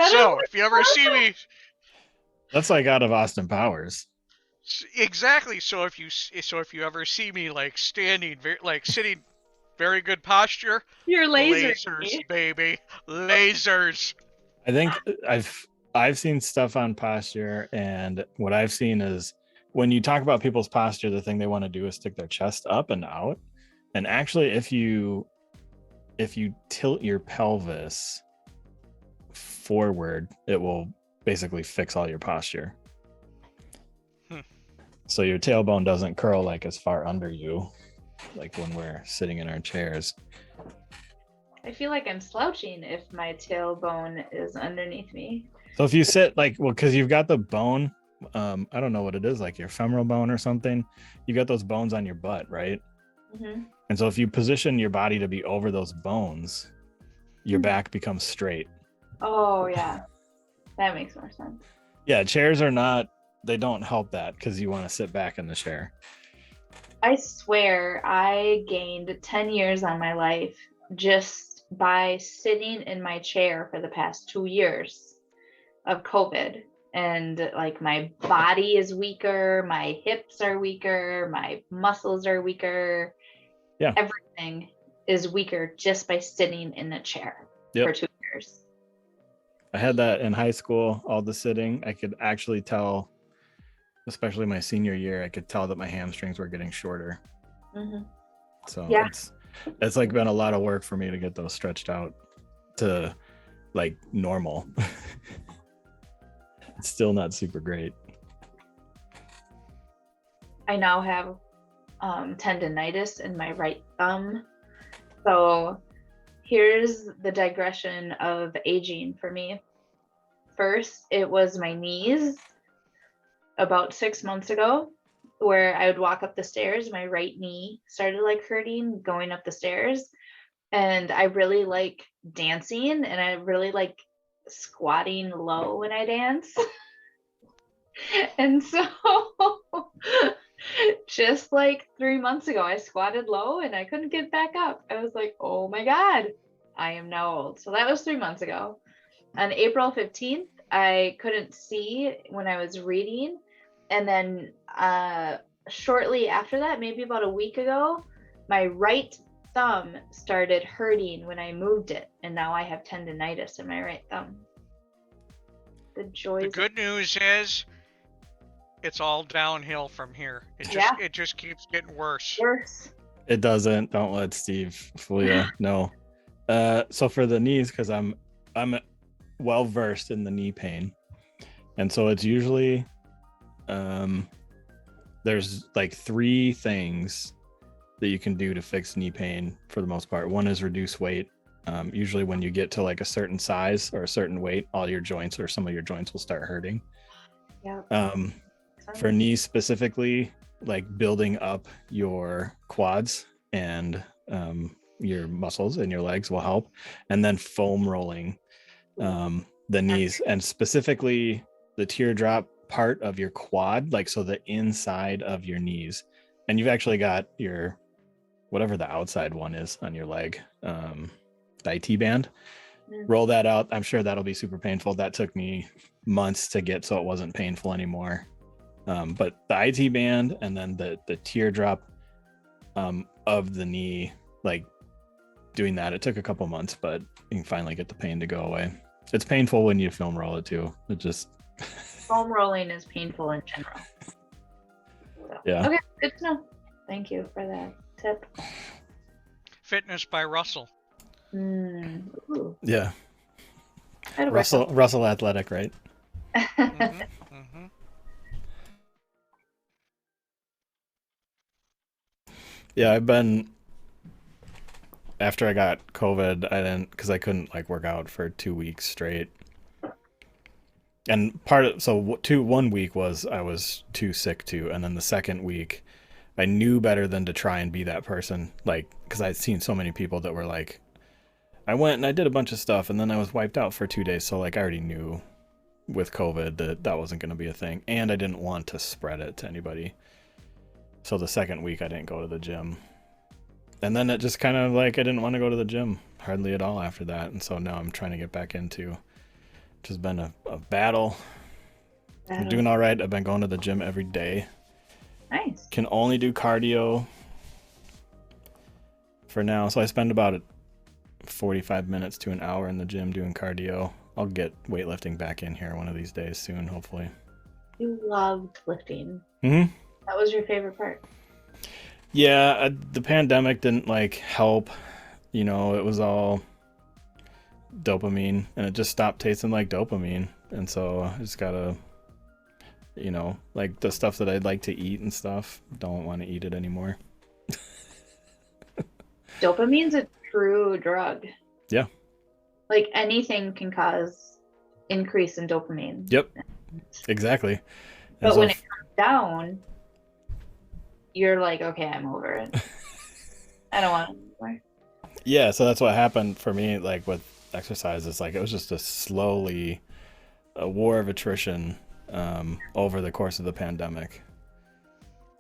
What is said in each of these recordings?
So if you ever see me, That's like out of Austin Powers. exactly. So if you ever see me like standing, like sitting, very good posture, You're laser. lasers, baby, lasers. I think I've seen stuff on posture, and what I've seen is when you talk about people's posture, the thing they want to do is stick their chest up and out. And actually, if you tilt your pelvis forward, it will basically fix all your posture. Hmm. So your tailbone doesn't curl like as far under you, like when we're sitting in our chairs. I feel like I'm slouching if my tailbone is underneath me. So if you sit like, well, because you've got the bone, I don't know what it is, like your femoral bone or something. You got those bones on your butt, right? Hmm. And so if you position your body to be over those bones, your back becomes straight. Oh, yeah. That makes more sense. Yeah, chairs are not, they don't help that because you want to sit back in the chair. I swear I gained 10 years on my life just by sitting in my chair for the past 2 years of COVID. And like my body is weaker, my hips are weaker, my muscles are weaker, Yeah. everything is weaker just by sitting in a chair for Yep. 2 years. I had that in high school, all the sitting. I could actually tell, especially my senior year, I could tell that my hamstrings were getting shorter. Hmm. So Yeah. it's like been a lot of work for me to get those stretched out to like normal. It's still not super great. I now have tendonitis in my right thumb. So here's the digression of aging for me. First, it was my knees about 6 months ago, where I would walk up the stairs. My right knee started like hurting going up the stairs. And I really like dancing and I really like squatting low when I dance. And so just like 3 months ago, I squatted low and I couldn't get back up. I was like, oh my God, I am now old. So that was 3 months ago. On April 15th, I couldn't see when I was reading. And then shortly after that, maybe about a week ago, my right thumb started hurting when I moved it. And now I have tendonitis in my right thumb. The The joys of good news is it's all downhill from here. It just yeah, it just keeps getting worse. worse. It doesn't. Don't let Steve fool you. No. So for the knees, because I'm well versed in the knee pain, and so it's usually there's like three things that you can do to fix knee pain for the most part. One is reduce weight. Usually when you get to like a certain size or a certain weight, all your joints or some of your joints will start hurting. Yeah. For knees specifically, like building up your quads and your muscles in your legs will help, and then foam rolling the knees, and specifically the teardrop part of your quad, like so the inside of your knees. And you've actually got your whatever the outside one is on your leg, the IT band. Roll that out. I'm sure that'll be super painful. That took me months to get so it wasn't painful anymore. But the IT band and then the teardrop of the knee, like doing that, it took a couple months, but you can finally get the pain to go away. It's painful when you foam roll it too. It just foam rolling is painful in general. So, yeah. okay, good to know. Thank you for that tip. Fitness by Russell. Yeah. Russell. Russell Athletic, right? Mm-hmm. Mm-hmm. Yeah, I've been after I got COVID, I didn't because I couldn't like work out for 2 weeks straight. And part of so 1 week was I was too sick to, and then the second week I knew better than to try and be that person, like because I'd seen so many people that were like, I went and I did a bunch of stuff, and then I was wiped out for 2 days. So like I already knew with COVID that that wasn't going to be a thing, and I didn't want to spread it to anybody. So the second week I didn't go to the gym, and then it just kind of like I didn't want to go to the gym hardly at all after that, and so now I'm trying to get back into which has been a battle. I'm doing all right. I've been going to the gym every day. Nice. Can only do cardio for now. So I spend about 45 minutes to an hour in the gym doing cardio. I'll get weightlifting back in here one of these days soon, hopefully. You loved lifting. Mm-hmm. That was your favorite part. Yeah, the pandemic didn't like help. You know, it was all dopamine, and it just stopped tasting like dopamine. And so I just gotta, you know, like the stuff that I'd like to eat and stuff, don't want to eat it anymore. Dopamine's a true drug. Yeah. Like anything can cause increase in dopamine. Yep. Exactly. But when it comes down, you're like, okay, I'm over it. I don't want it anymore. Yeah, so that's what happened for me, like with exercise. It's like it was just a war of attrition over the course of the pandemic.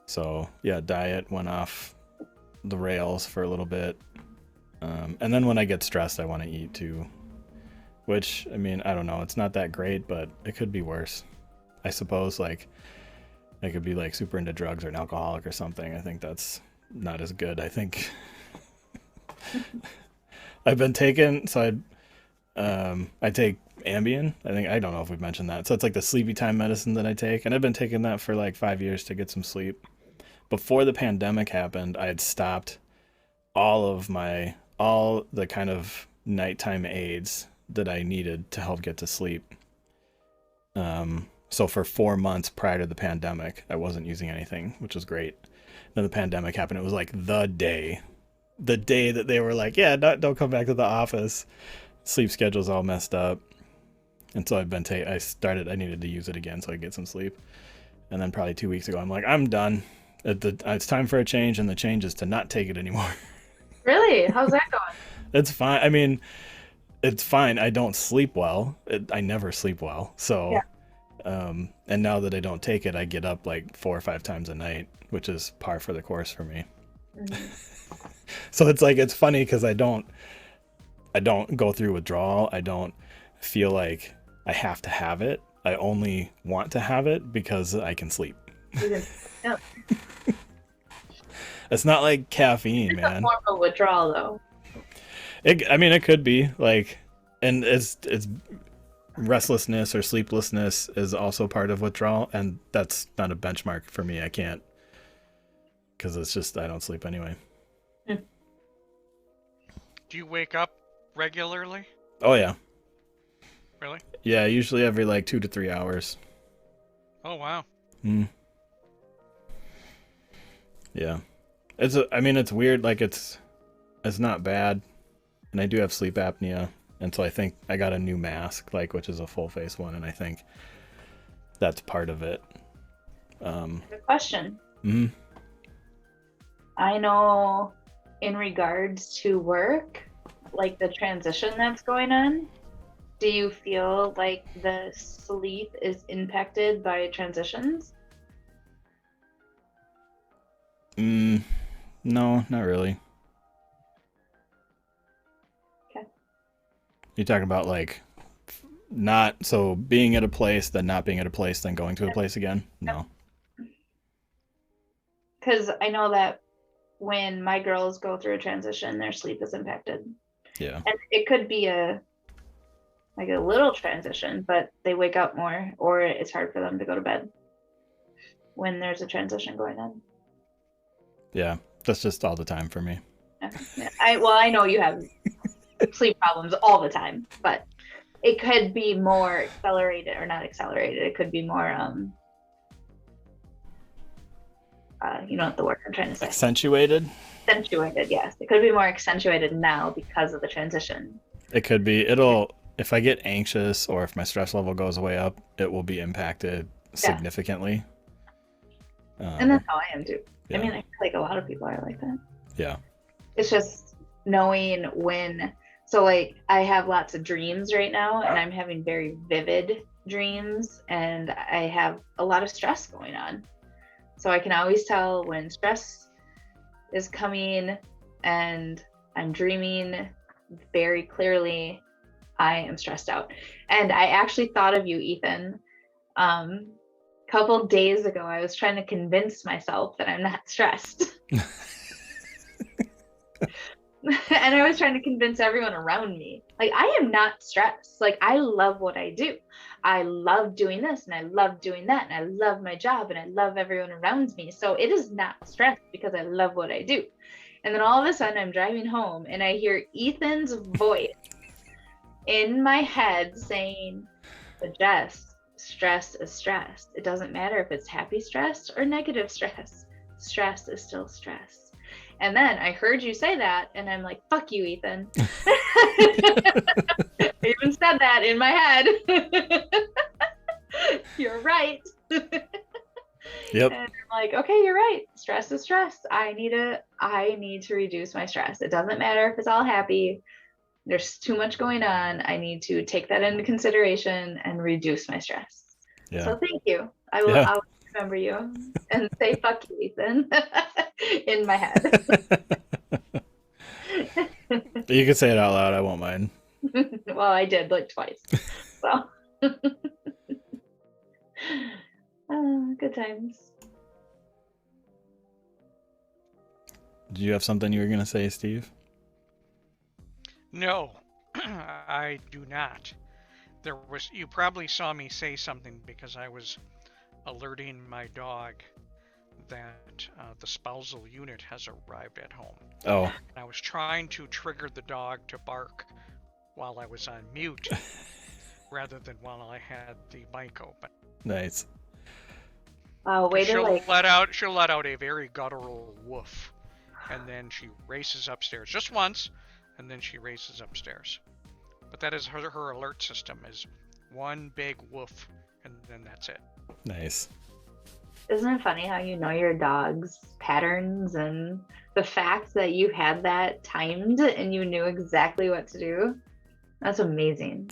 So yeah, diet went off the rails for a little bit. And then when I get stressed, I want to eat too. Which, I mean, I don't know. It's not that great, but it could be worse. I suppose, like, I could be, like, super into drugs or an alcoholic or something. I think that's not as good. I think I've been taking, so I take Ambien. I don't know if we've mentioned that. So it's like the sleepy time medicine that I take. And I've been taking that for, like, 5 years to get some sleep. Before the pandemic happened, I had stopped all the kind of nighttime aids that I needed to help get to sleep. So for 4 months prior to the pandemic, I wasn't using anything, which was great. Then the pandemic happened. It was like the day that they were like, yeah, don't come back to the office. Sleep schedule's all messed up. And so I needed to use it again so I could get some sleep. And then probably 2 weeks ago, I'm like, I'm done. It's time for a change, and the change is to not take it anymore. Really? How's that going? It's fine. I mean, it's fine. I don't sleep well. I never sleep well. So, yeah. And now that I don't take it, I get up like 4 or 5 times a night, which is par for the course for me. Mm-hmm. So it's like, it's funny because I don't go through withdrawal. I don't feel like I have to have it. I only want to have it because I can sleep. Yep. It's not like caffeine, man. It's a form of withdrawal, though. It could be like, and it's restlessness or sleeplessness is also part of withdrawal, and that's not a benchmark for me. I can't, because it's just I don't sleep anyway. Do you wake up regularly? Oh yeah. Really? Yeah, usually every like 2 to 3 hours. Oh wow. Yeah. It's weird, like it's not bad, and I do have sleep apnea, and so I think I got a new mask, like, which is a full face one, and I think that's part of it. Good question. Mm-hmm. I know in regards to work, like the transition that's going on, do you feel like the sleep is impacted by transitions? No, not really. Okay. You're talking about like being at a place, then not being at a place, then going to a place again? No. Because I know that when my girls go through a transition, their sleep is impacted. Yeah. And it could be a little transition, but they wake up more, or it's hard for them to go to bed when there's a transition going on. Yeah, that's just all the time for me. Yeah. I know you have sleep problems all the time, but it could be more accelerated, or not accelerated. It could be more, you know what the word I'm trying to say. Accentuated? Accentuated, yes. It could be more accentuated now because of the transition. It could be. If I get anxious or if my stress level goes way up, it will be impacted significantly. And that's how I am too. Yeah. I mean, I feel like a lot of people are like that. Yeah. It's just knowing when. So, like, I have lots of dreams right now, and I'm having very vivid dreams, and I have a lot of stress going on. So I can always tell when stress is coming, and I'm dreaming very clearly, I am stressed out. And I actually thought of you, Ethan. A couple days ago, I was trying to convince myself that I'm not stressed. And I was trying to convince everyone around me, like, I am not stressed. Like, I love what I do. I love doing this and I love doing that. And I love my job and I love everyone around me. So it is not stress because I love what I do. And then all of a sudden I'm driving home and I hear Ethan's voice in my head saying, but Jess, stress is stress. It doesn't matter if it's happy stress or negative stress. Stress is still stress. And then I heard you say that, and I'm like, fuck you, Ethan. I even said that in my head. You're right. Yep. And I'm like, okay, you're right. Stress is stress. I need to reduce my stress. It doesn't matter if it's all happy. There's too much going on. I need to take that into consideration and reduce my stress. Yeah. So thank you. I'll remember you and say fuck you, Ethan, in my head. You can say it out loud. I won't mind. Well, I did like twice. So good times. Do you have something you were going to say, Steve? No, I do not. You probably saw me say something because I was alerting my dog that the spousal unit has arrived at home. Oh. And I was trying to trigger the dog to bark while I was on mute rather than while I had the mic open. Nice. She'll let out a very guttural woof, and then she races upstairs just once, and then she races upstairs. But that is her alert system, is one big woof, and then that's it. Nice. Isn't it funny how you know your dog's patterns, and the fact that you had that timed and you knew exactly what to do? That's amazing.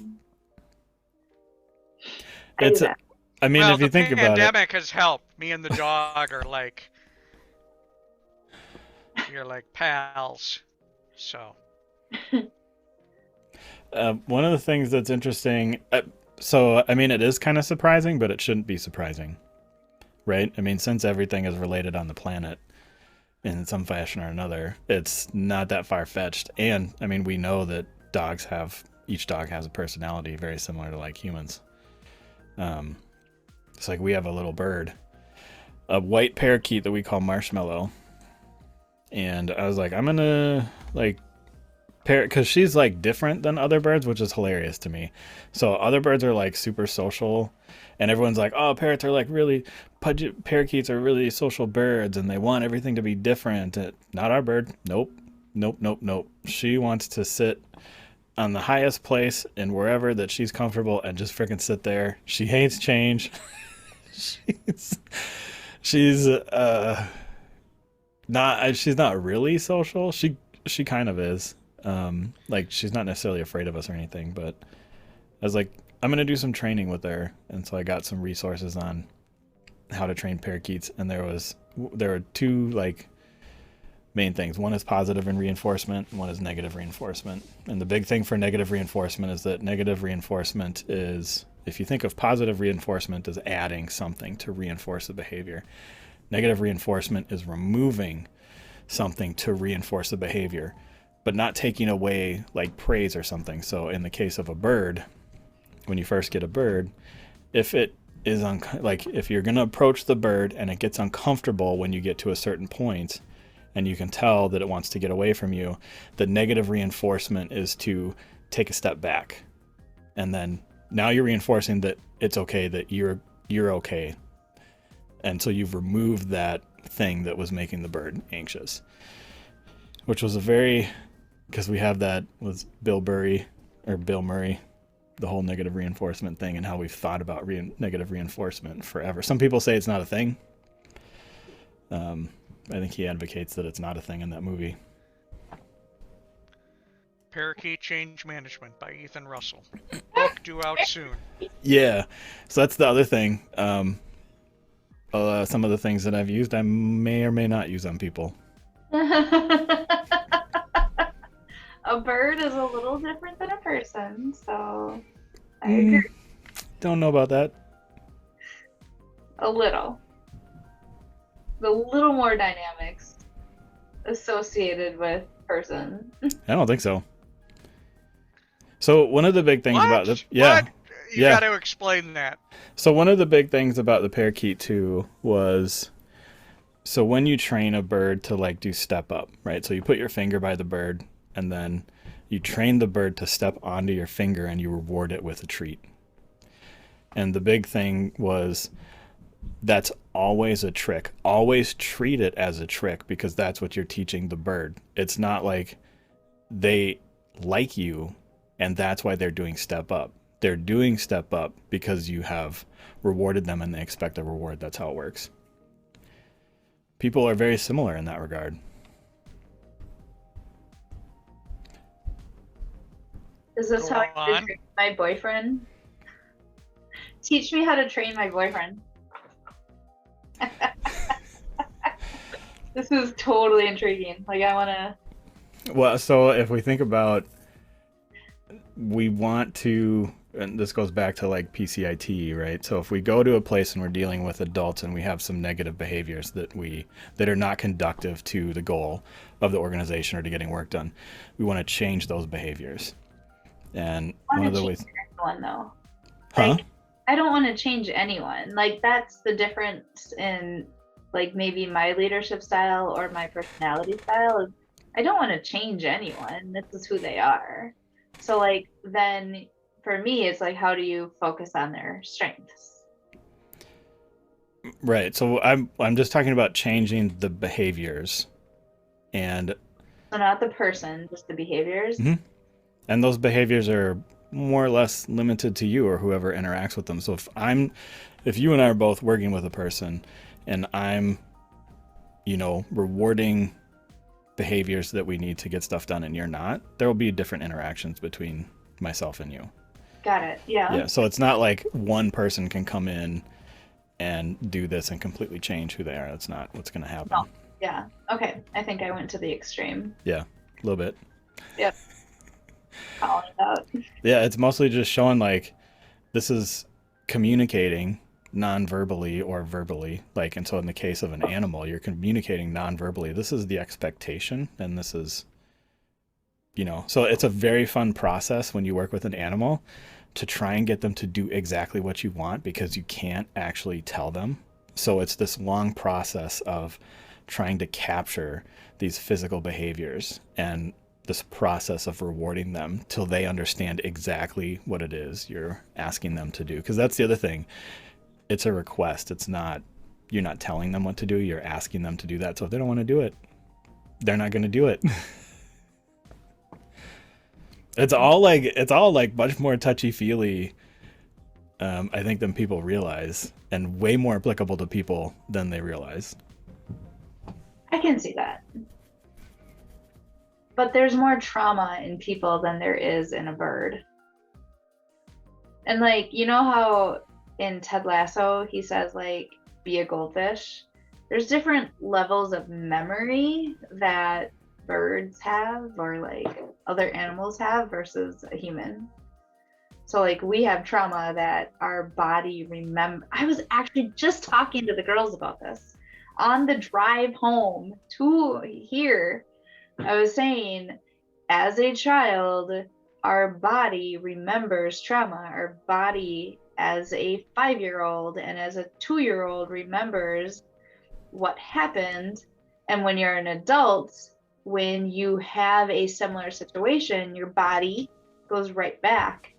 If you think about it, the pandemic has helped. Me and the dog are like, you're like pals. So. One of the things that's interesting, it is kind of surprising, but it shouldn't be surprising, right? I mean, since everything is related on the planet in some fashion or another, it's not that far-fetched. And, I mean, we know that each dog has a personality very similar to like humans. It's like we have a little bird, a white parakeet that we call Marshmallow. And I was like, I'm going to like parrot, because she's like different than other birds, which is hilarious to me. So other birds are like super social, and everyone's like, oh, parakeets are really social birds, and they want everything to be different. Not our bird. Nope. She wants to sit on the highest place and wherever that she's comfortable and just freaking sit there. She hates change. she's not really social. She kind of is. Like, she's not necessarily afraid of us or anything, but I was like, I'm going to do some training with her. And so I got some resources on how to train parakeets. And there are two like main things. One is positive reinforcement, and one is negative reinforcement. And the big thing for negative reinforcement is that negative reinforcement is, if you think of positive reinforcement as adding something to reinforce the behavior, negative reinforcement is removing something to reinforce the behavior, but not taking away like praise or something. So in the case of a bird, when you first get a bird, if it is if you're going to approach the bird and it gets uncomfortable when you get to a certain point and you can tell that it wants to get away from you, the negative reinforcement is to take a step back. And then now you're reinforcing that it's okay, that you're okay. And so you've removed that thing that was making the bird anxious, which was because we have that with Bill Murray, the whole negative reinforcement thing, and how we've thought about negative reinforcement forever. Some people say it's not a thing. I think he advocates that it's not a thing in that movie. Parakeet Change Management by Ethan Russell. Book due out soon. Yeah, so that's the other thing. Some of the things that I've used, I may or may not use on people. A bird is a little different than a person, so I agree. Don't know about that. A little. A little more dynamics associated with person. I don't think so. So one of the big things about the You got to explain that. So one of the big things about the parakeet too was, so when you train a bird to like do step up, right? So you put your finger by the bird and then you train the bird to step onto your finger and you reward it with a treat. And the big thing was, that's always a trick. Always treat it as a trick because that's what you're teaching the bird. It's not like they like you and that's why they're doing step up. They're doing step up because you have rewarded them and they expect a reward. That's how it works. People are very similar in that regard. Is this how I train my boyfriend? Teach me how to train my boyfriend. This is totally intriguing. Like, I want to... Well, so if we think about, we want to, and this goes back to like PCIT, right? So if we go to a place and we're dealing with adults and we have some negative behaviors that are not conductive to the goal of the organization or to getting work done, we want to change those behaviors. And one of the ways... Anyone, though. Huh? Like, I don't want to change anyone. Like, that's the difference in, like, maybe my leadership style or my personality style. I don't want to change anyone. This is who they are. So, like, then for me, it's like, how do you focus on their strengths? Right. So I'm just talking about changing the behaviors, and so not the person, just the behaviors. Mm-hmm. And those behaviors are more or less limited to you or whoever interacts with them. So if you and I are both working with a person and I'm, rewarding behaviors that we need to get stuff done and you're not, there will be different interactions between myself and you. Got it. Yeah. Yeah. So it's not like one person can come in and do this and completely change who they are. That's not what's going to happen. No. Yeah. Okay. I think I went to the extreme. Yeah. A little bit. Yep. Calling it out. Yeah. It's mostly just showing like this is communicating non-verbally or verbally, like, and so in the case of an animal, you're communicating non-verbally. This is the expectation, and this is, so it's a very fun process when you work with an animal to try and get them to do exactly what you want, because you can't actually tell them. So it's this long process of trying to capture these physical behaviors and this process of rewarding them till they understand exactly what it is you're asking them to do. Because that's the other thing. It's a request. It's not, you're not telling them what to do. You're asking them to do that. So if they don't want to do it, they're not going to do it. It's all like much more touchy-feely, I think, than people realize, and way more applicable to people than they realize. I can see that. But there's more trauma in people than there is in a bird. And like, how in Ted Lasso, he says, like, be a goldfish. There's different levels of memory that birds have or like other animals have versus a human. So like we have trauma that our body remember. I was actually just talking to the girls about this on the drive home to here. I was saying, as a child, our body remembers trauma. Our body as a 5-year-old and as a 2-year-old remembers what happened. And when you're an adult, when you have a similar situation, your body goes right back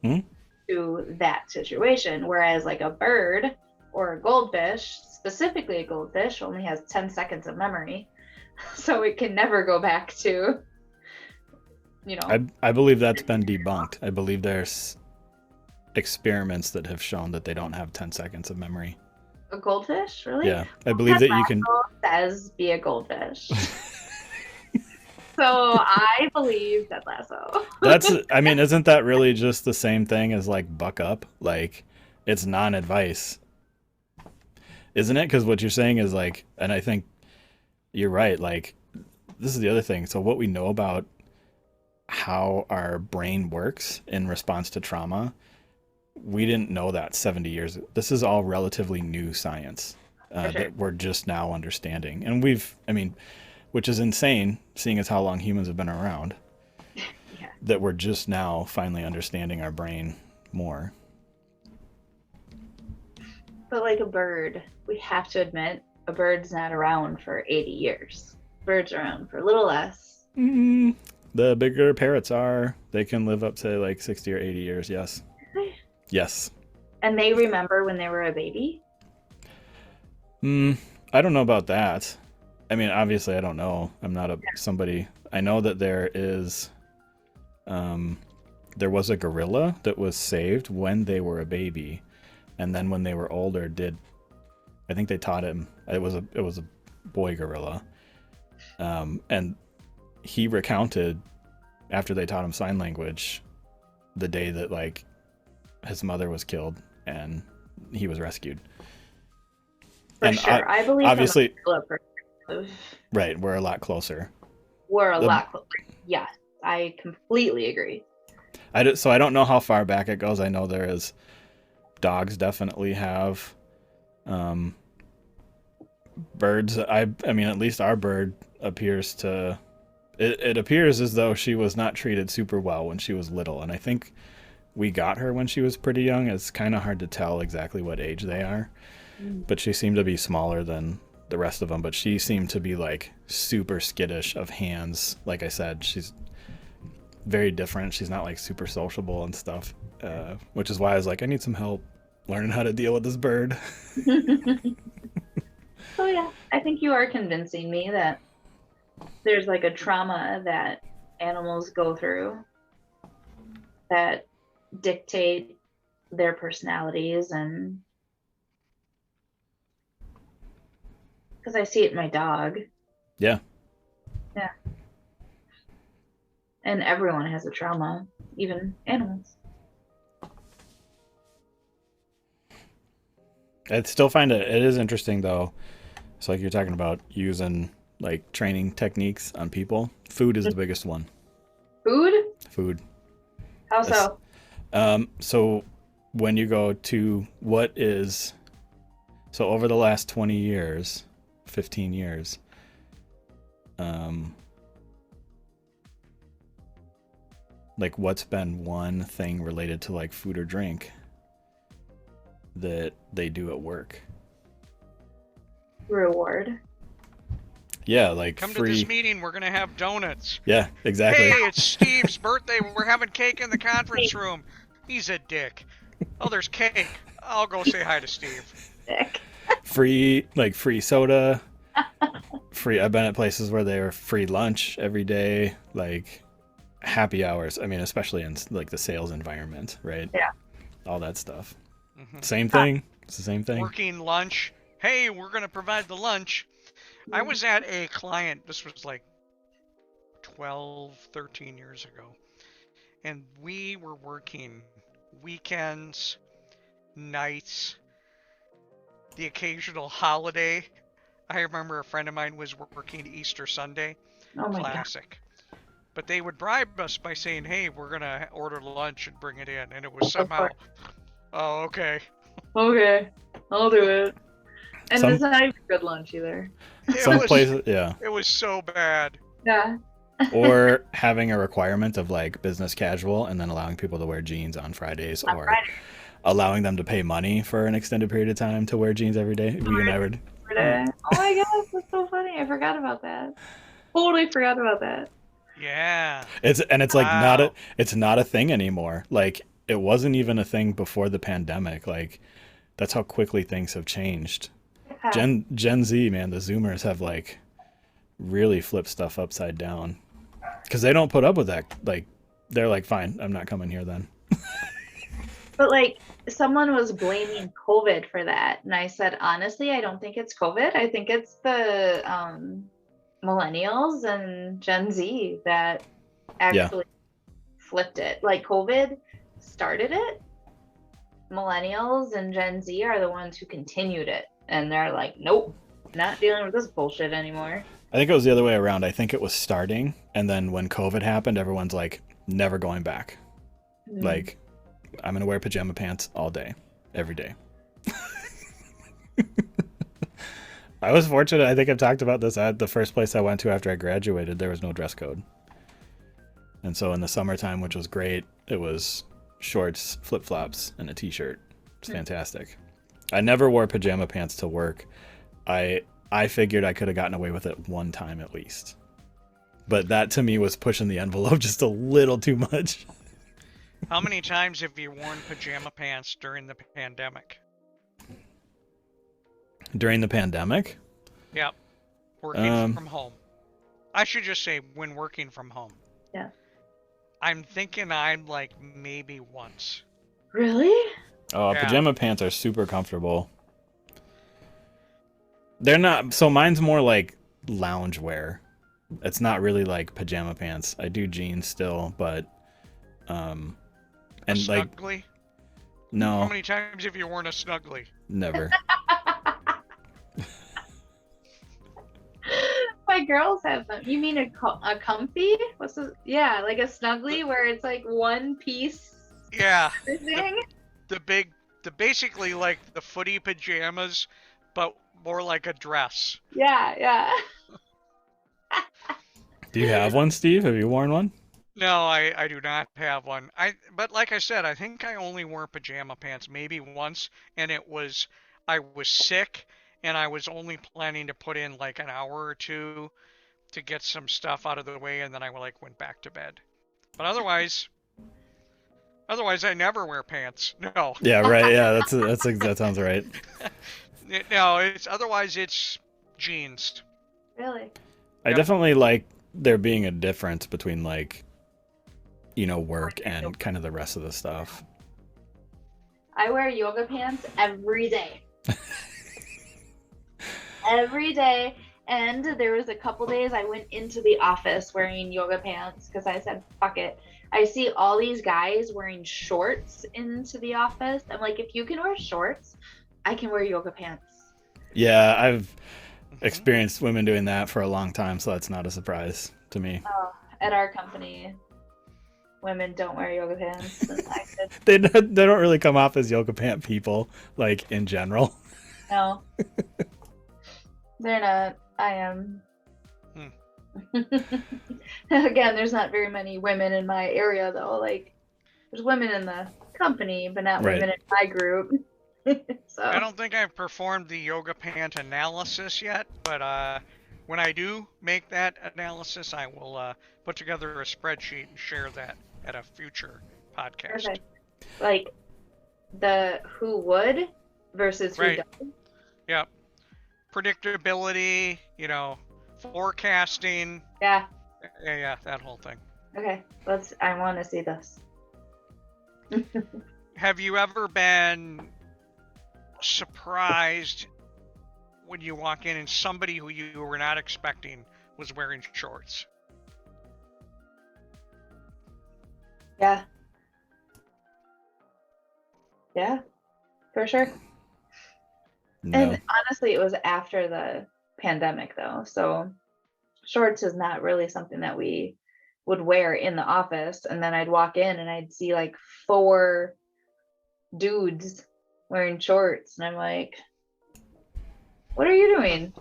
to that situation. Whereas like a bird or a goldfish, specifically a goldfish, only has 10 seconds of memory. So it can never go back to, I believe that's been debunked. I believe there's experiments that have shown that they don't have 10 seconds of memory. A goldfish? Really? Yeah. I believe that you can... says be a goldfish. So I believe Ted Lasso. Isn't that really just the same thing as like buck up? Like, it's non-advice, isn't it? Because what you're saying is like, and I think you're right, like, this is the other thing. So what we know about how our brain works in response to trauma, we didn't know that 70 years. This is all relatively new science that we're just now understanding. And which is insane, seeing as how long humans have been around, that we're just now finally understanding our brain more. But like a bird, we have to admit, a bird's not around for 80 years. Birds are around for a little less. The bigger parrots are. They can live up to like 60 or 80 years, yes. Yes. And they remember when they were a baby? I don't know about that. I mean, obviously I don't know. I'm not somebody. I know that there was a gorilla that was saved when they were a baby, and then when they were older, I think they taught him. It was a boy gorilla, and he recounted after they taught him sign language the day that like his mother was killed and he was rescued. For sure, I believe obviously. Right, we're a lot closer. Lot closer. Yeah, I completely agree. So I don't know how far back it goes. I know there is dogs definitely have birds. I mean, at least our bird appears to. It appears as though she was not treated super well when she was little, and I think we got her when she was pretty young. It's kind of hard to tell exactly what age they are, but she seemed to be smaller than the rest of them. But she seemed to be like super skittish of hands. Like I said, she's very different. She's not like super sociable and stuff, which is why I was like, I need some help learning how to deal with this bird. So yeah, I think you are convincing me that there's like a trauma that animals go through that dictate their personalities, and because I see it in my dog. Yeah. And everyone has a trauma, even animals. I still find it is interesting though. So like you're talking about using like training techniques on people. Food is the biggest one. Food. How so? So when you go to so over the last 20 years, 15 years, like what's been one thing related to like food or drink that they do at work? Reward. Yeah, like come free... to this meeting, we're gonna have donuts. Yeah, exactly. Hey, it's Steve's birthday, we're having cake in the conference room. He's a dick. Oh, there's cake. I'll go say hi to Steve. Free soda. I've been at places where they were free lunch every day, like happy hours. I mean, especially in like the sales environment, right? Yeah. All that stuff. Mm-hmm. Same thing. It's the same thing. Working lunch. Hey, we're going to provide the lunch. I was at a client, this was like 12, 13 years ago, and we were working weekends, nights, the occasional holiday. I remember a friend of mine was working Easter Sunday. Oh my Classic. God. But they would bribe us by saying, hey, we're going to order lunch and bring it in. And it was somehow, oh, okay. Okay, I'll do it. And it's not even good lunch either. Places, yeah. It was so bad. Yeah. Or having a requirement of like business casual and then allowing people to wear jeans on Fridays, or allowing them to pay money for an extended period of time to wear jeans every day. We and I would. Oh my gosh, that's so funny. I forgot about that. Totally forgot about that. Yeah. It's like it's not a thing anymore. Like it wasn't even a thing before the pandemic. Like that's how quickly things have changed. Yeah. Gen Z, man, the Zoomers have like really flipped stuff upside down because they don't put up with that. Like they're like, fine, I'm not coming here then. But like someone was blaming COVID for that, and I said, honestly, I don't think it's COVID. I think it's the millennials and Gen Z that actually flipped it. Like COVID started it. Millennials and Gen Z are the ones who continued it, and they're like, nope, not dealing with this bullshit anymore. I think it was the other way around. I think it was starting, and then when COVID happened, everyone's like, never going back. Like, I'm gonna wear pajama pants all day, every day. I was fortunate. I think I've talked about this at the first place I went to after I graduated. There was no dress code. And so in the summertime, which was great, it was shorts, flip-flops, and a t-shirt. It's fantastic. I never wore pajama pants to work. I figured I could have gotten away with it one time at least. But that to me was pushing the envelope just a little too much. How many times have you worn pajama pants during the pandemic? During the pandemic? Yep. Working from home. I should just say when working from home. Yeah. I'm thinking I'm like maybe once. Really? Oh, yeah. Pajama pants are super comfortable. They're not, so mine's more like lounge wear. It's not really like pajama pants. I do jeans still, but and like snuggly? No. How many times have you worn a snuggly? Never. My girls have them. You mean a comfy? What's the, yeah, like a snuggly where it's like one piece. Yeah. Thing. The basically like the footy pajamas, but more like a dress. Yeah. Do you have one, Steve? Have you worn one? No, I do not have one. But like I said, I think I only wore pajama pants maybe once, and I was sick, and I was only planning to put in like an hour or two to get some stuff out of the way, and then I like went back to bed. But otherwise I never wear pants. No. Yeah, right. Yeah, that sounds right. No, it's jeans. Really? I definitely like there being a difference between like, you know, work and kind of the rest of the stuff. I wear yoga pants every day. Every day. And there was a couple days I went into the office wearing yoga pants because I said, fuck it. I see all these guys wearing shorts into the office. I'm like, if you can wear shorts, I can wear yoga pants. Yeah, I've experienced women doing that for a long time, so that's not a surprise to me. Oh, at our company, women don't wear yoga pants. They don't really come off as yoga pant people, like in general. No. They're not. I am. Again, there's not very many women in my area, though. Like, there's women in the company, but not women in my group. So. I don't think I've performed the yoga pant analysis yet, but when I do make that analysis, I will put together a spreadsheet and share that at a future podcast. Perfect. Like the who would versus who doesn't. Yep. Predictability, forecasting. Yeah. Yeah, that whole thing. Okay, I want to see this. Have you ever been surprised when you walk in and somebody who you were not expecting was wearing shorts? Yeah. Yeah, for sure. No. And honestly, it was after the pandemic, though. So shorts is not really something that we would wear in the office. And then I'd walk in and I'd see like 4 dudes wearing shorts. And I'm like, what are you doing?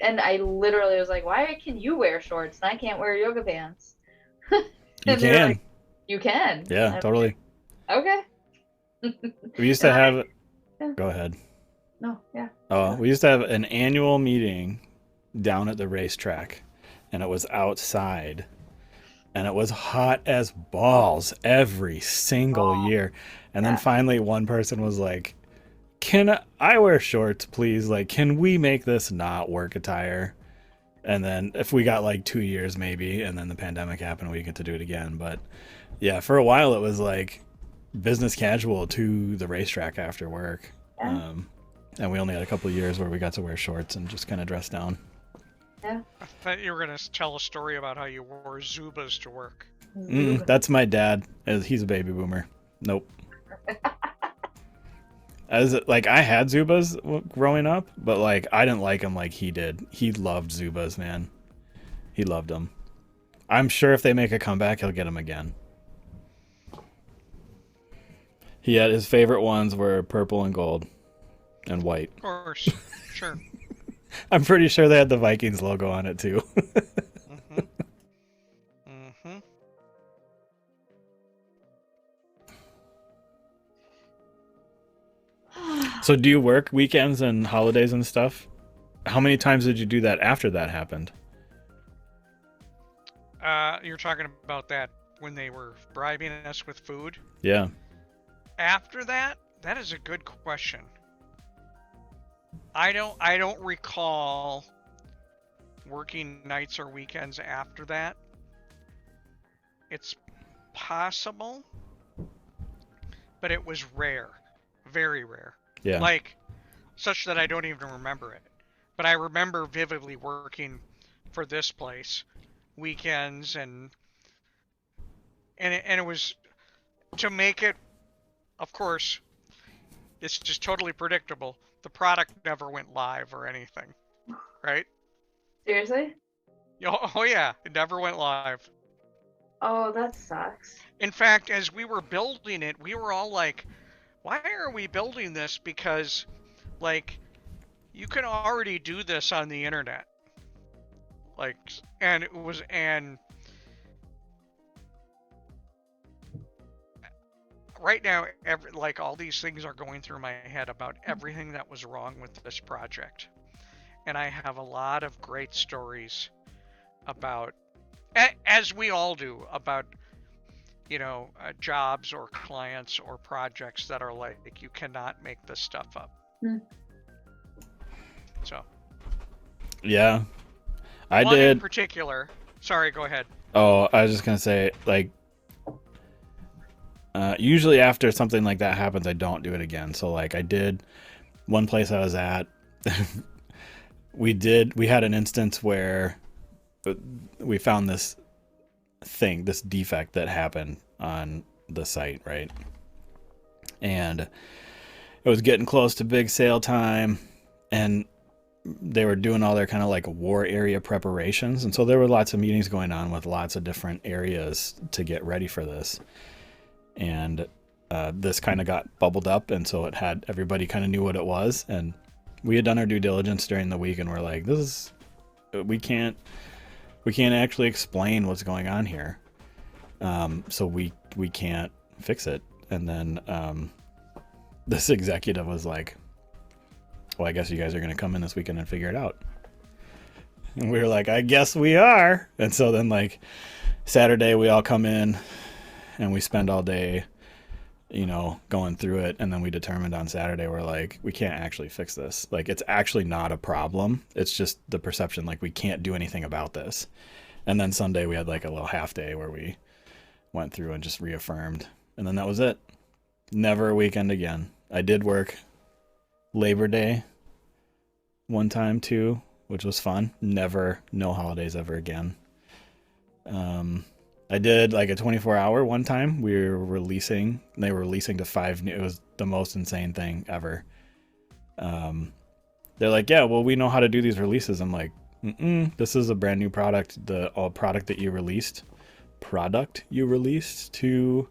And I literally was like, why can you wear shorts and I can't wear yoga pants? You can. Like, you can. Yeah, totally. Like, okay. We used to have... Go ahead. No, yeah. Oh, we used to have an annual meeting down at the racetrack, and it was outside, and it was hot as balls every single year. And then finally one person was like, can I wear shorts, please? Like, can we make this not work attire? And then if we got like 2 years maybe, and then the pandemic happened, we get to do it again. But yeah, for a while it was like business casual to the racetrack after work. Yeah. And we only had a couple of years where we got to wear shorts and just kind of dress down. Yeah. I thought you were going to tell a story about how you wore Zubas to work. That's my dad. He's a baby boomer. Nope. I had Zubas growing up, but like I didn't like them like he did. He loved Zubas, man. He loved them. I'm sure if they make a comeback, he'll get them again. He had his favorite ones were purple and gold and white. Of course. Sure. I'm pretty sure they had the Vikings logo on it too. Mm-hmm. Mm-hmm. So do you work weekends and holidays and stuff? How many times did you do that after that happened? You're talking about that when they were bribing us with food? Yeah. After that? That is a good question. I don't recall working nights or weekends after that. It's possible, but it was rare. Very rare. Yeah. Like, such that I don't even remember it. But I remember vividly working for this place weekends and it was to make it, of course, it's just totally predictable. The product never went live or anything, right? Seriously? Oh yeah, it never went live. Oh, that sucks. In fact, as we were building it, we were all like, why are we building this? Because, like, you can already do this on the internet. Like, and right now, like, all these things are going through my head about everything that was wrong with this project. And I have a lot of great stories about, as we all do, about, jobs or clients or projects that are like, you cannot make this stuff up. So. Yeah. One did. in particular. Sorry, go ahead. Oh, I was just going to say, like, usually after something like that happens, I don't do it again. So, like, I did one place I was at. we had an instance where we found this defect that happened on the site, right? And it was getting close to big sale time, and they were doing all their kind of like war area preparations. And so there were lots of meetings going on with lots of different areas to get ready for this. And this kind of got bubbled up. And so everybody kind of knew what it was. And we had done our due diligence during the week, and we're like, we can't actually explain what's going on here. So we can't fix it. And then this executive was like, well, I guess you guys are going to come in this weekend and figure it out. And we were like, I guess we are. And so then, like, Saturday we all come in and we spend all day, going through it. And then we determined on Saturday, we're like, we can't actually fix this. Like, it's actually not a problem. It's just the perception, like, we can't do anything about this. And then Sunday we had like a little half day where we went through and just reaffirmed. And then that was it. Never a weekend again. I did work Labor Day one time too, which was fun. No holidays ever again. I did like a 24-hour one time. They were releasing to 5 new. It was the most insane thing ever. They're like, yeah, well, we know how to do these releases. I'm like, this is a brand new product. The product you released to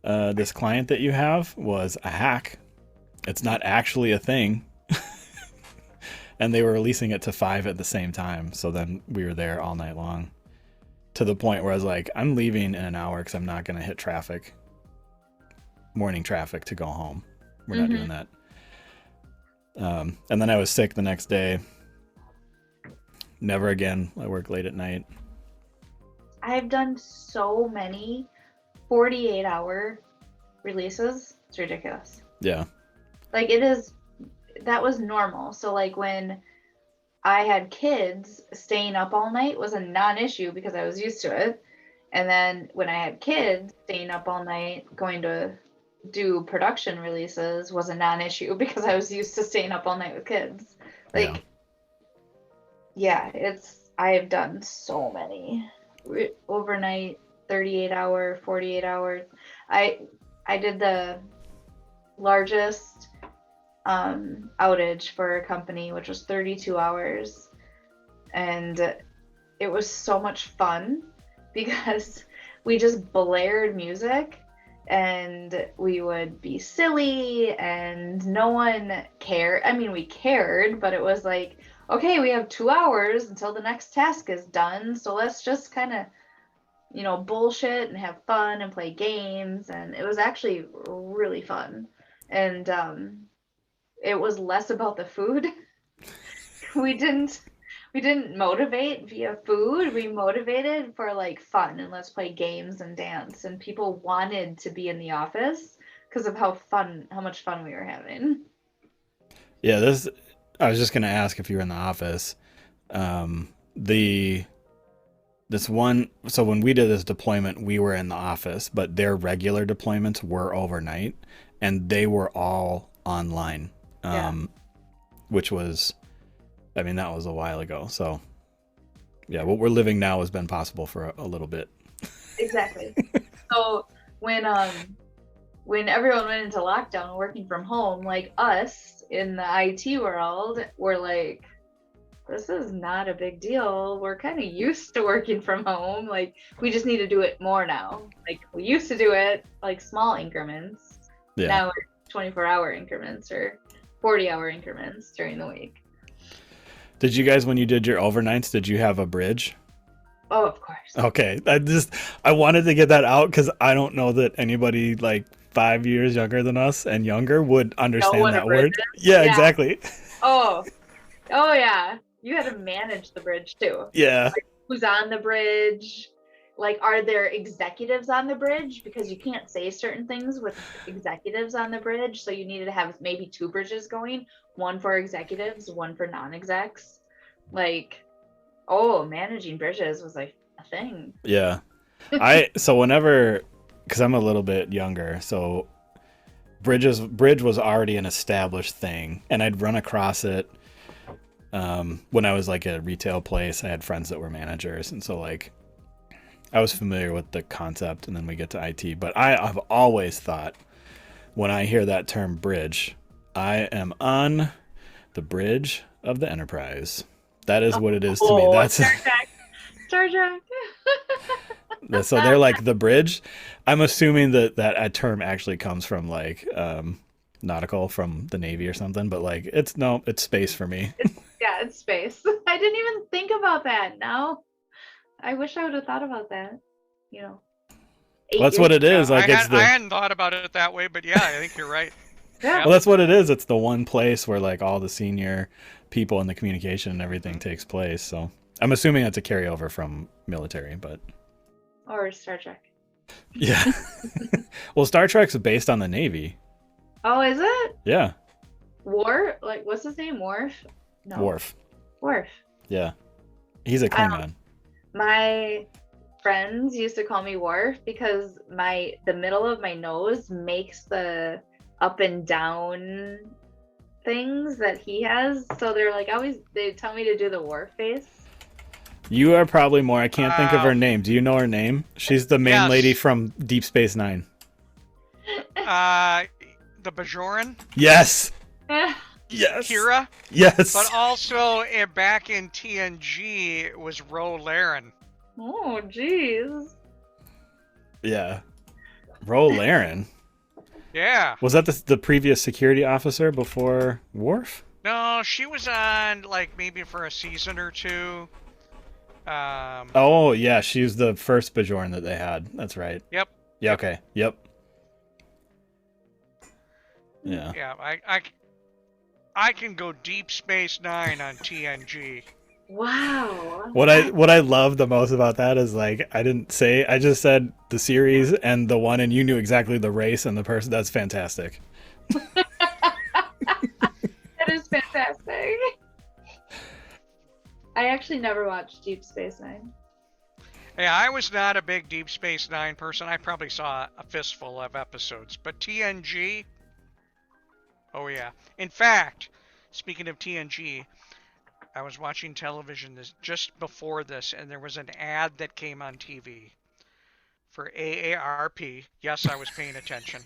this client that you have was a hack. It's not actually a thing. And they were releasing it to 5 at the same time. So then we were there all night long, to the point where I was like, I'm leaving in an hour because I'm not going to hit morning traffic to go home. We're not doing that. And then I was sick the next day. Never again. I work late at night. I've done so many 48-hour releases. It's ridiculous. Yeah. Like, that was normal. So, like, when I had kids, staying up all night was a non-issue because I was used to it. And then when I had kids, staying up all night, going to do production releases was a non-issue because I was used to staying up all night with kids. Like, yeah, I have done so many overnight, 38-hour, 48 hours. I did the largest outage for a company, which was 32 hours, and it was so much fun because we just blared music and we would be silly and no one cared. I mean, we cared, but it was like, okay, we have 2 hours until the next task is done. So let's just kind of, bullshit and have fun and play games. And it was actually really fun. And it was less about the food. we didn't we didn't motivate via food. We motivated for like fun and let's play games and dance. And people wanted to be in the office because of how much fun we were having. Yeah, I was just gonna ask if you were in the office. So when we did this deployment, we were in the office, but their regular deployments were overnight, and they were all online. Which was, I mean, that was a while ago. So, yeah, what we're living now has been possible for a little bit. Exactly. So when everyone went into lockdown, working from home, like us in the IT world, we're like, this is not a big deal. We're kind of used to working from home. Like, we just need to do it more now. Like, we used to do it like small increments. Yeah. Now we're 24-hour increments or 40-hour increments during the week. Did you guys, when you did your overnights, did you have a bridge? Oh, of course. Okay. I wanted to get that out because I don't know that anybody like 5 years younger than us and younger would understand that word. Yeah, exactly. Oh yeah. You had to manage the bridge too. Yeah. Like, who's on the bridge? Like, are there executives on the bridge? Because you can't say certain things with executives on the bridge. So you needed to have maybe 2 bridges going, one for executives, one for non-execs. Like, managing bridges was like a thing. Yeah. Because I'm a little bit younger, so bridge was already an established thing, and I'd run across it when I was like at a retail place. I had friends that were managers, and so like I was familiar with the concept, and then we get to IT. But I've always thought when I hear that term bridge, I am on the bridge of the Enterprise. That is what it is to me. That's Star Trek. So they're like the bridge. I'm assuming that a term actually comes from like nautical, from the Navy or something. But like it's space for me. It's space. I didn't even think about that. Now I wish I would have thought about that. Well, that's what it is. I hadn't thought about it that way, but yeah, I think you're right. Yeah. Well, that's what it is. It's the one place where like all the senior people in the communication and everything takes place. So I'm assuming that's a carryover from military, or Star Trek. Yeah. Well, Star Trek's based on the Navy. Oh, is it? Yeah. Like, what's his name? Worf? No. Worf. Yeah. He's a Klingon. My friends used to call me Worf because the middle of my nose makes the up and down things that he has. So they're like, they tell me to do the Worf face. You are probably more. I can't think of her name. Do you know her name? She's the main lady from Deep Space Nine. The Bajoran? Yes. Yes. Kira? Yes. But also back in TNG, it was Ro Laren. Oh, jeez. Yeah. Ro Laren? Yeah. Was that the previous security officer before Worf? No, she was on, like, maybe for a season or two. Oh, yeah, she's the first Bajoran that they had. That's right. Yep. Yeah, okay. Yep. Yeah. Yeah, I can go Deep Space Nine on TNG. Wow. What I love the most about that is like I just said the series and the one, and you knew exactly the race and the person. That's fantastic. That is fantastic. I actually never watched Deep Space Nine. Yeah, I was not a big Deep Space Nine person. I probably saw a fistful of episodes, but TNG. Oh yeah. In fact, speaking of TNG, I was watching television just before this, and there was an ad that came on TV for AARP. Yes, I was paying attention.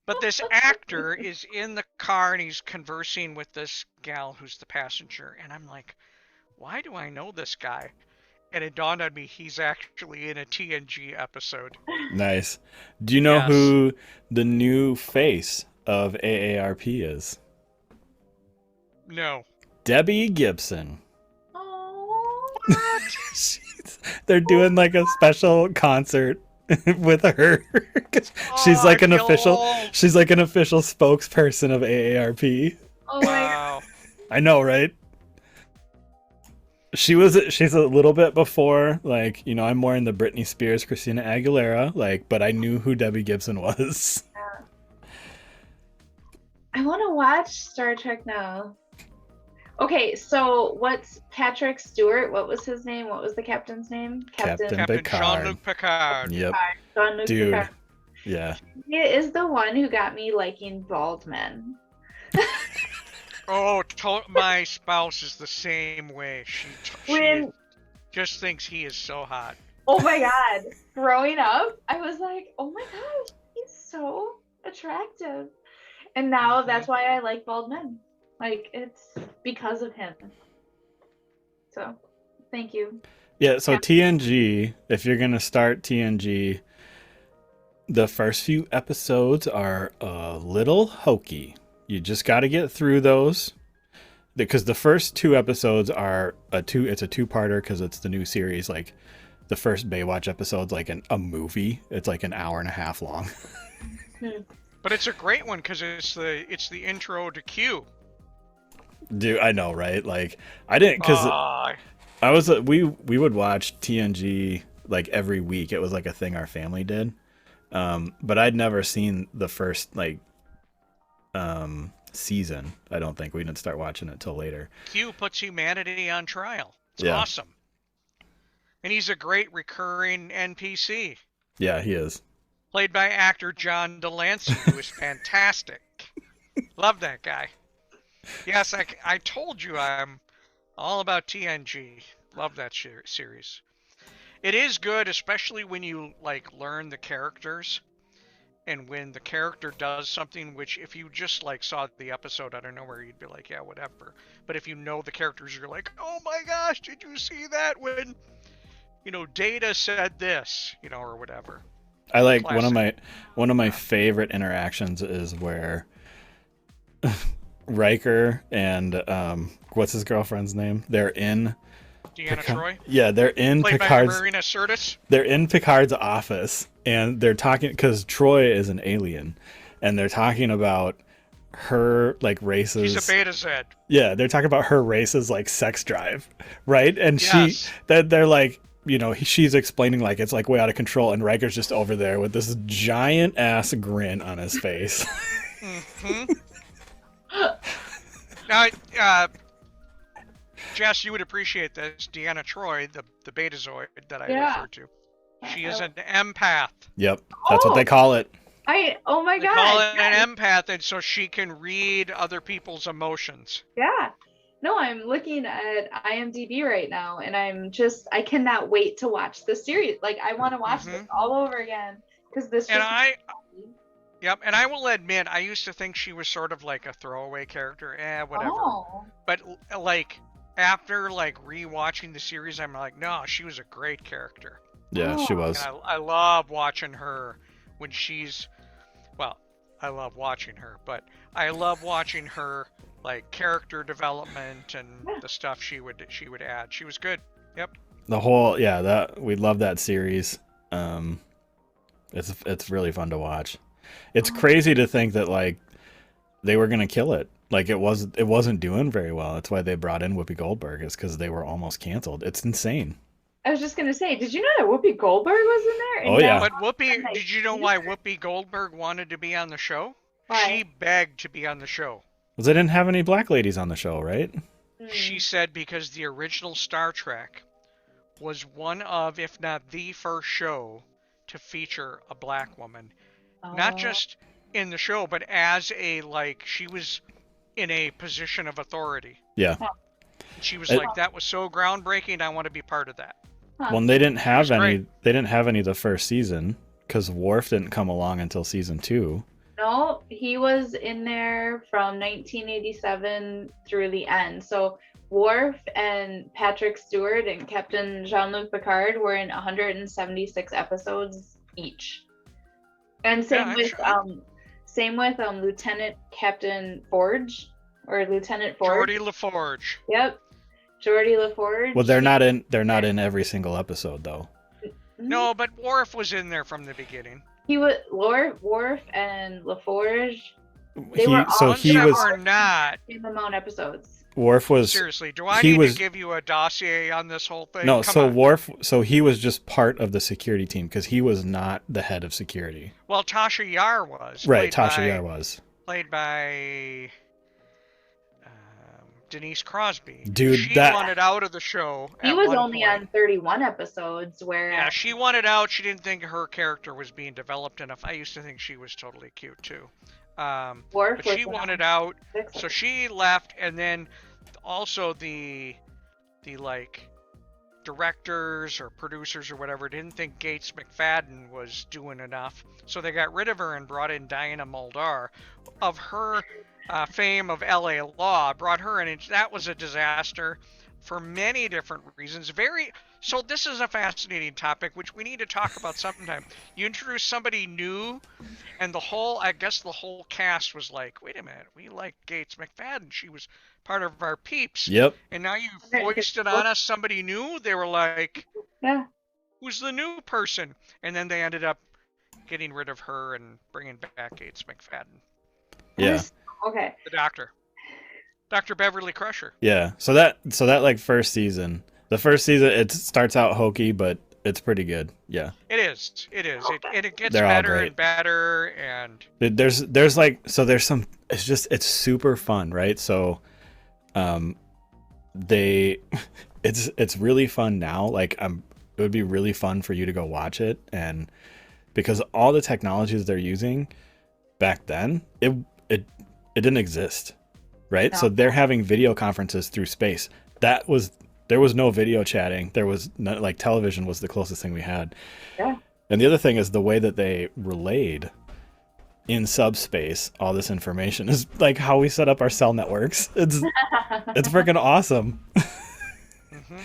But this actor is in the car, and he's conversing with this gal who's the passenger, and I'm like, why do I know this guy? And it dawned on me he's actually in a TNG episode. Nice. Do you know who the new face of AARP is? No. Debbie Gibson. Oh, They're doing like a special concert with her. She's like an official spokesperson of AARP. oh my God. I know, right? She's a little bit before, like, you know, I'm more in the Britney Spears, Christina Aguilera, like, but I knew who Debbie Gibson was. I want to watch Star Trek now. Okay, so what's Patrick Stewart? What was his name? What was the captain's name? Captain Picard. Jean-Luc Picard. Yep. Jean-Luc Dude. Picard. Yeah. He is the one who got me liking bald men. Oh, my spouse is the same way. She just thinks he is so hot. Oh my God. Growing up, I was like, oh my gosh, he's so attractive. And now that's why I like bald men. Like, it's because of him. So, thank you. Yeah, so TNG, if you're going to start TNG, the first few episodes are a little hokey. You just got to get through those. Because the first 2 episodes are it's a 2-parter because it's the new series. Like, the first Baywatch episode's like a movie. It's like an hour and a half long. But it's a great one because it's the intro to Q. Dude, I know, right? Like, I didn't, because we would watch TNG like every week. It was like a thing our family did. But I'd never seen the first like season. I don't think we didn't start watching it till later. Q puts humanity on trial. It's awesome. And he's a great recurring NPC. Yeah, he is. Played by actor John Delancey, who is fantastic. Love that guy. Yes, I told you I'm all about TNG. Love that series. It is good, especially when you like learn the characters, and when the character does something which, if you just like saw the episode out of nowhere, you'd be like, yeah, whatever. But if you know the characters, you're like, oh my gosh, did you see that when, you know, Data said this, you know, or whatever. I like classic. one of my favorite interactions is where Riker and what's his girlfriend's name? They're in Deanna Troi? Yeah, they're in Played Picard's. by Marina Sirtis. They're in Picard's office and they're talking because Troi is an alien, and they're talking about her like races. She's a Beta Z. Yeah, they're talking about her races like sex drive, right? And they're like, you know, she's explaining like it's like way out of control, and Riker's just over there with this giant ass grin on his face. Mm-hmm. Now, Jess, you would appreciate this. Deanna Troi, the Betazoid that I referred to. She is an empath. Yep, that's what they call it. Oh my God. They call it an empath, and so she can read other people's emotions. Yeah. No, I'm looking at IMDb right now, and I cannot wait to watch the series. Like, I want to watch this all over again because this. And Yep, and I will admit, I used to think she was sort of like a throwaway character. Whatever. Oh. But like after like rewatching the series, I'm like, no, she was a great character. Yeah, she was. And I love watching her when she's. Well, I love watching her, but I love watching her like character development and the stuff she would add. She was good. Yep. The whole we love that series. It's really fun to watch. It's crazy to think that like they were gonna kill it. Like it wasn't doing very well. That's why they brought in Whoopi Goldberg, is because they were almost canceled. It's insane. I was just gonna say, did you know that Whoopi Goldberg was in there? Oh yeah. But Whoopi, did you know why Whoopi Goldberg wanted to be on the show? Why? She begged to be on the show. Because they didn't have any black ladies on the show, right? She said because the original Star Trek was one of, if not the first show to feature a black woman. Not just in the show, but as she was in a position of authority. Yeah. She was like, that was so groundbreaking, I want to be part of that. Well, they didn't have any the first season because Worf didn't come along until season 2. No, he was in there from 1987 through the end. So Worf and Patrick Stewart and Captain Jean-Luc Picard were in 176 episodes each. And same with Lieutenant Captain Forge or Lieutenant Forge. Geordi LaForge. Yep. Geordi LaForge. Well, they're not in every single episode though. No, but Worf was in there from the beginning. He was Worf and LaForge. He was not same amount of episodes. Worf was seriously. Do I need to give you a dossier on this whole thing? No, Worf. So he was just part of the security team because he was not the head of security. Well, Tasha Yar was. Right, Tasha Yar was played by Denise Crosby. Dude, she wanted out of the show. He was only on 31 episodes. Where she wanted out. She didn't think her character was being developed enough. I used to think she was totally cute too. But she wanted out, so she left, and then also the like directors or producers or whatever didn't think Gates McFadden was doing enough, so they got rid of her and brought in Diana Muldaur of her fame of LA Law, brought her in, and that was a disaster for many different reasons. So this is a fascinating topic which we need to talk about sometime. You introduce somebody new, and the whole cast was like, wait a minute, we like Gates McFadden, she was part of our peeps. Yep. And now you foisted on us somebody new. They were like, yeah, who's the new person? And then they ended up getting rid of her and bringing back Gates McFadden. Yeah. Okay. The doctor. Dr. Beverly Crusher. Yeah. So that like first season, it starts out hokey, but it's pretty good. Yeah. It is. It gets better and better, and there's some. It's super fun, right? So, it's really fun now. Like it would be really fun for you to go watch it, and because all the technologies they're using back then, it didn't exist. Right. No. So they're having video conferences through space. There was no video chatting. There was no, like, television was the closest thing we had. Yeah. And the other thing is the way that they relayed in subspace all this information is like how we set up our cell networks. It's freaking awesome. Mm-hmm.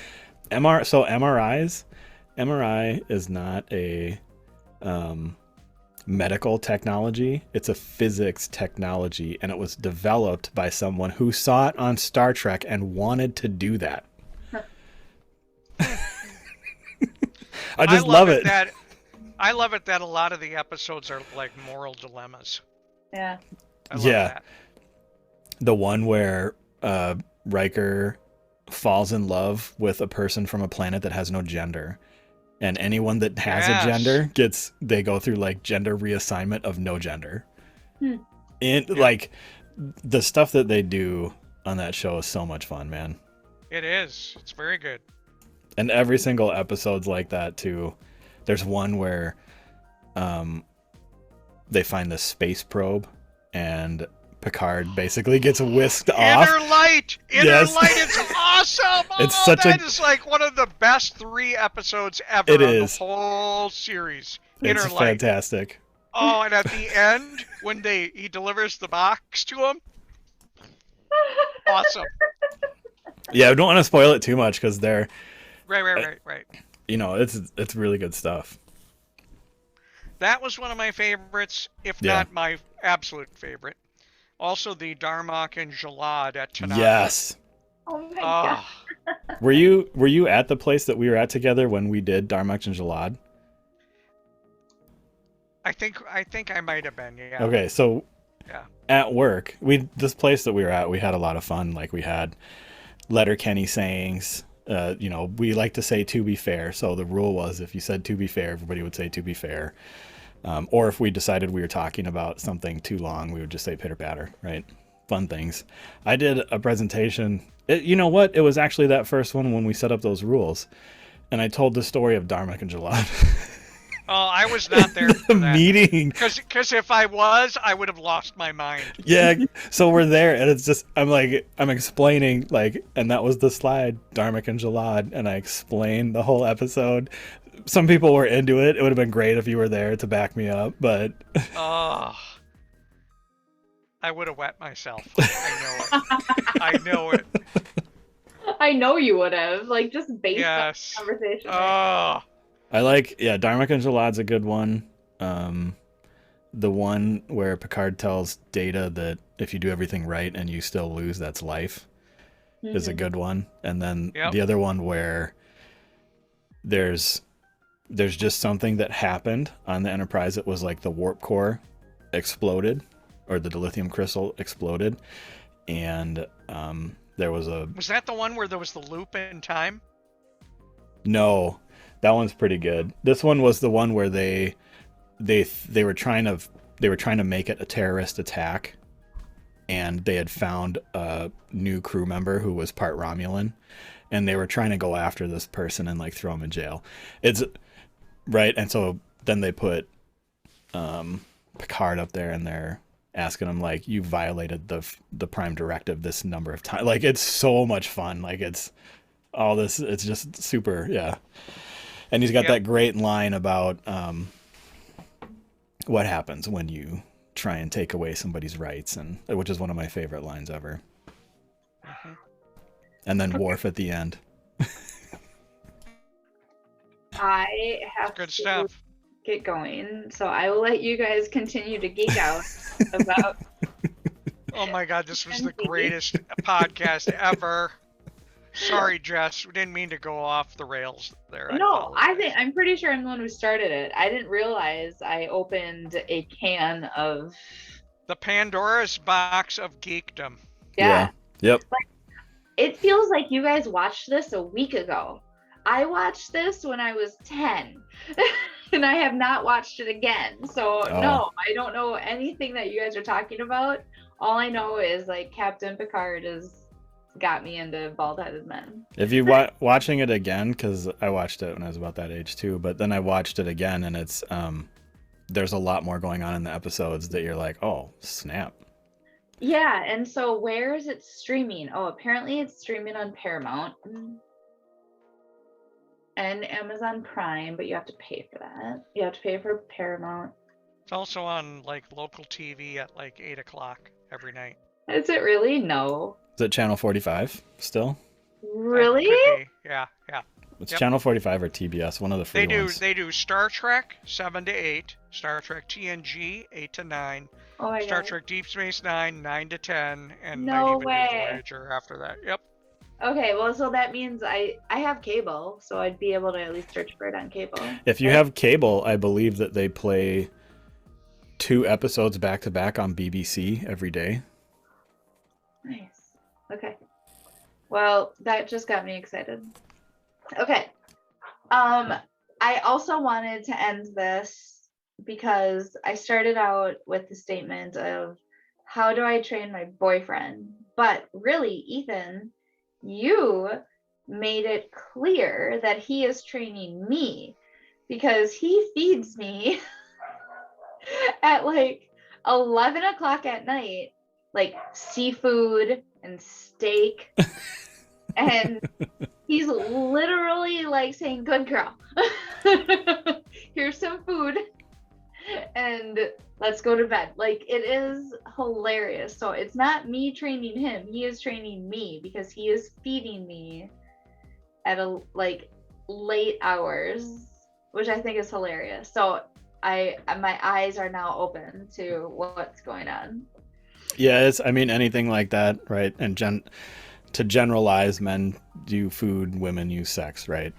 MRI is not a medical technology. It's a physics technology, and it was developed by someone who saw it on Star Trek and wanted to do that. I just love it. I love it that a lot of the episodes are like moral dilemmas. Yeah. I love that. The one where Riker falls in love with a person from a planet that has no gender. And anyone that has a gender they go through like gender reassignment of no gender. And like the stuff that they do on that show is so much fun, man. It is. It's very good. And every single episode's like that too. There's one where they find the space probe and Picard basically gets whisked off. Inner light! Inner light is awesome! That is like one of the best 3 episodes ever the whole series. Inner light. It's fantastic. Oh, and at the end, when he delivers the box to him, awesome. Yeah, I don't want to spoil it too much because they're... Right. You know, it's really good stuff. That was one of my favorites, if not my absolute favorite. Also, the Darmok and Jalad at Tanaka. Yes. Oh my god. Were you at the place that we were at together when we did Darmok and Jalad? I think I might have been. Yeah. Okay, so at work, this place that we were at, we had a lot of fun. Like we had Letterkenny sayings. We like to say "to be fair." So the rule was if you said "to be fair," everybody would say "to be fair." Or if we decided we were talking about something too long, we would just say pitter patter, right? Fun things. I did a presentation. You know what? It was actually that first one when we set up those rules. And I told the story of Darmok and Jalad. Oh, I was not there for that. Meeting. Because if I was, I would have lost my mind. Yeah. So we're there and it's just, I'm explaining and that was the slide, Darmok and Jalad. And I explained the whole episode. Some people were into it. It would have been great if you were there to back me up, but I would have wet myself. I know it. I know it. I know you would have, like, just based Yes. on the conversation. Oh. I like, Darmok and Jalad's a good one. The one where Picard tells Data that if you do everything right and you still lose, that's life, is a good one. And then the other one where there's just something that happened on the Enterprise that was like the warp core exploded, or the dilithium crystal exploded, and there was a... Was that the one where there was the loop in time? No, that one's pretty good. This one was the one where they were trying to make it a terrorist attack, and they had found a new crew member who was part Romulan, and they were trying to go after this person and like throw him in jail. It's right, and so then they put Picard up there, and they're asking him like, you violated the prime directive this number of times. Like, it's so much fun. Like, it's all this, it's just super, yeah. And he's got that great line about what happens when you try and take away somebody's rights, and which is one of my favorite lines ever. And then Worf at the end. I have Good to stuff. get going, so I will let you guys continue to geek out about. Oh my God, this was the greatest podcast ever. Sorry, Jess, we didn't mean to go off the rails there. No, I'm pretty sure I'm the one who started it. I didn't realize I opened a can of the Pandora's box of geekdom. Yeah. Yep. Like, it feels like you guys watched this a week ago. I watched this when I was 10, and I have not watched it again. So no, I don't know anything that you guys are talking about. All I know is like Captain Picard has got me into bald-headed men. If you watching it again, because I watched it when I was about that age too, but then I watched it again, and it's there's a lot more going on in the episodes that you're like, oh snap. Yeah, and so where is it streaming? Oh, apparently it's streaming on Paramount and Amazon Prime, but you have to pay for that. You have to pay for Paramount. It's also on like local TV at like 8 o'clock every night. Is it really? No. Is it Channel 45 still? Really? Yeah. It's Channel 45 or TBS, one of the free ones. They do Star Trek 7 to 8, Star Trek TNG 8 to 9, Star Trek Deep Space Nine 9 to 10, and no might even way. do Voyager after that. Yep. Okay, well, so that means I have cable, so I'd be able to at least search for it on cable. If you have cable, I believe that they play 2 episodes back to back on BBC every day. Nice. Okay. Well, that just got me excited. Okay. I also wanted to end this because I started out with the statement of how do I train my boyfriend? But really, Ethan, you made it clear that he is training me because he feeds me at like 11 o'clock at night, like seafood and steak. And he's literally like saying, good girl, here's some food and let's go to bed. Like, it is hilarious. So it's not me training him, he is training me because he is feeding me at like late hours, which I think is hilarious. So my eyes are now open to what's going on. Yeah, I mean anything like that, right? And to generalize, men do food, women use sex, right?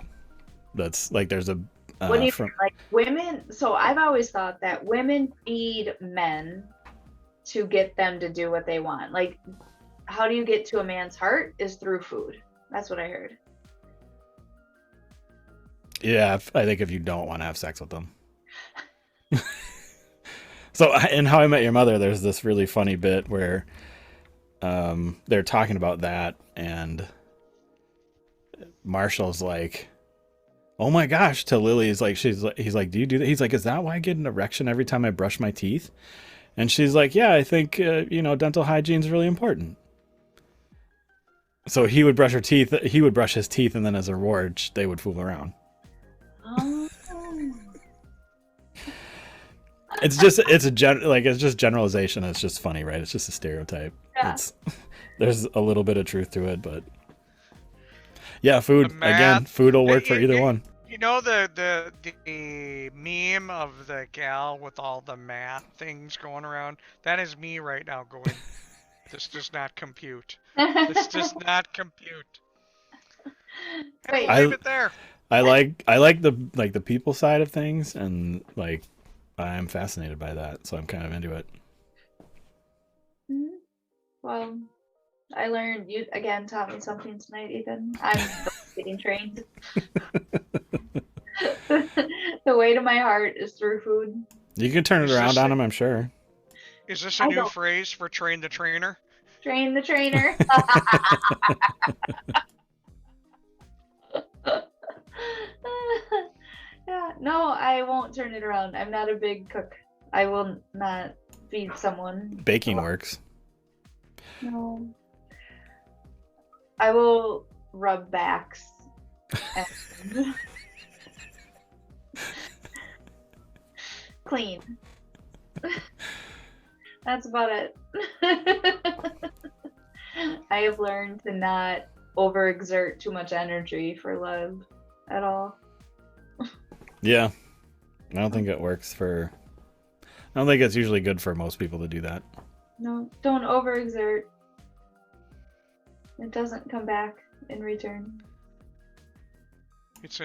That's like there's a what do you mean? Like women? So I've always thought that women feed men to get them to do what they want. Like, how do you get to a man's heart is through food. That's what I heard. Yeah, I think if you don't want to have sex with them. So in How I Met Your Mother, there's this really funny bit where they're talking about that, and Marshall's like, oh my gosh, to Lily. He's like, do you do that? He's like, is that why I get an erection every time I brush my teeth? And she's like, yeah, I think dental hygiene is really important. So he would brush his teeth, and then as a reward they would fool around. It's just it's just generalization. It's just funny, right? It's just a stereotype. Yeah. There's a little bit of truth to it, but yeah, food The again. math. Food will work for either one. You know the meme of the gal with all the math things going around? That is me right now going, this does not compute. This does not compute. And Wait. we'll leave it there. I like the people side of things, and like I'm fascinated by that, so I'm kind of into it. Well, I learned you again taught me something tonight, Ethan. I'm getting trained. The way to my heart is through food. You can turn it around on them, I'm sure. Is this a new phrase for train the trainer? Train the trainer. Yeah, no, I won't turn it around. I'm not a big cook. I will not feed someone. Baking works. No. I will rub backs. And clean. That's about it. I have learned to not overexert too much energy for love at all. Yeah. I don't think it works for... I don't think it's usually good for most people to do that. No, don't overexert. It doesn't come back in return. It's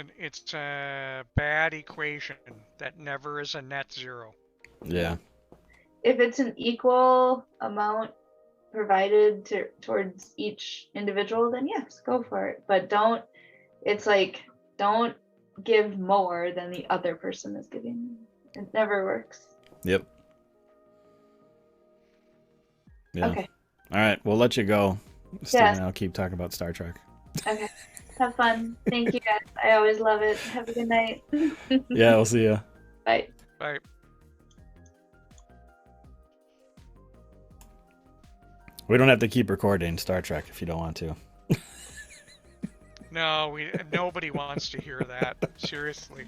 a bad equation that never is a net zero. Yeah. If it's an equal amount provided towards each individual, then yes, go for it. But don't give more than the other person is giving. It never works. Yep. Yeah. Okay. All right, we'll let you go. Steve and I'll keep talking about Star Trek. Okay. Have fun. Thank you guys. I always love it. Have a good night. Yeah, we'll see you. Bye. Bye. We don't have to keep recording Star Trek if you don't want to. No, nobody wants to hear that. Seriously.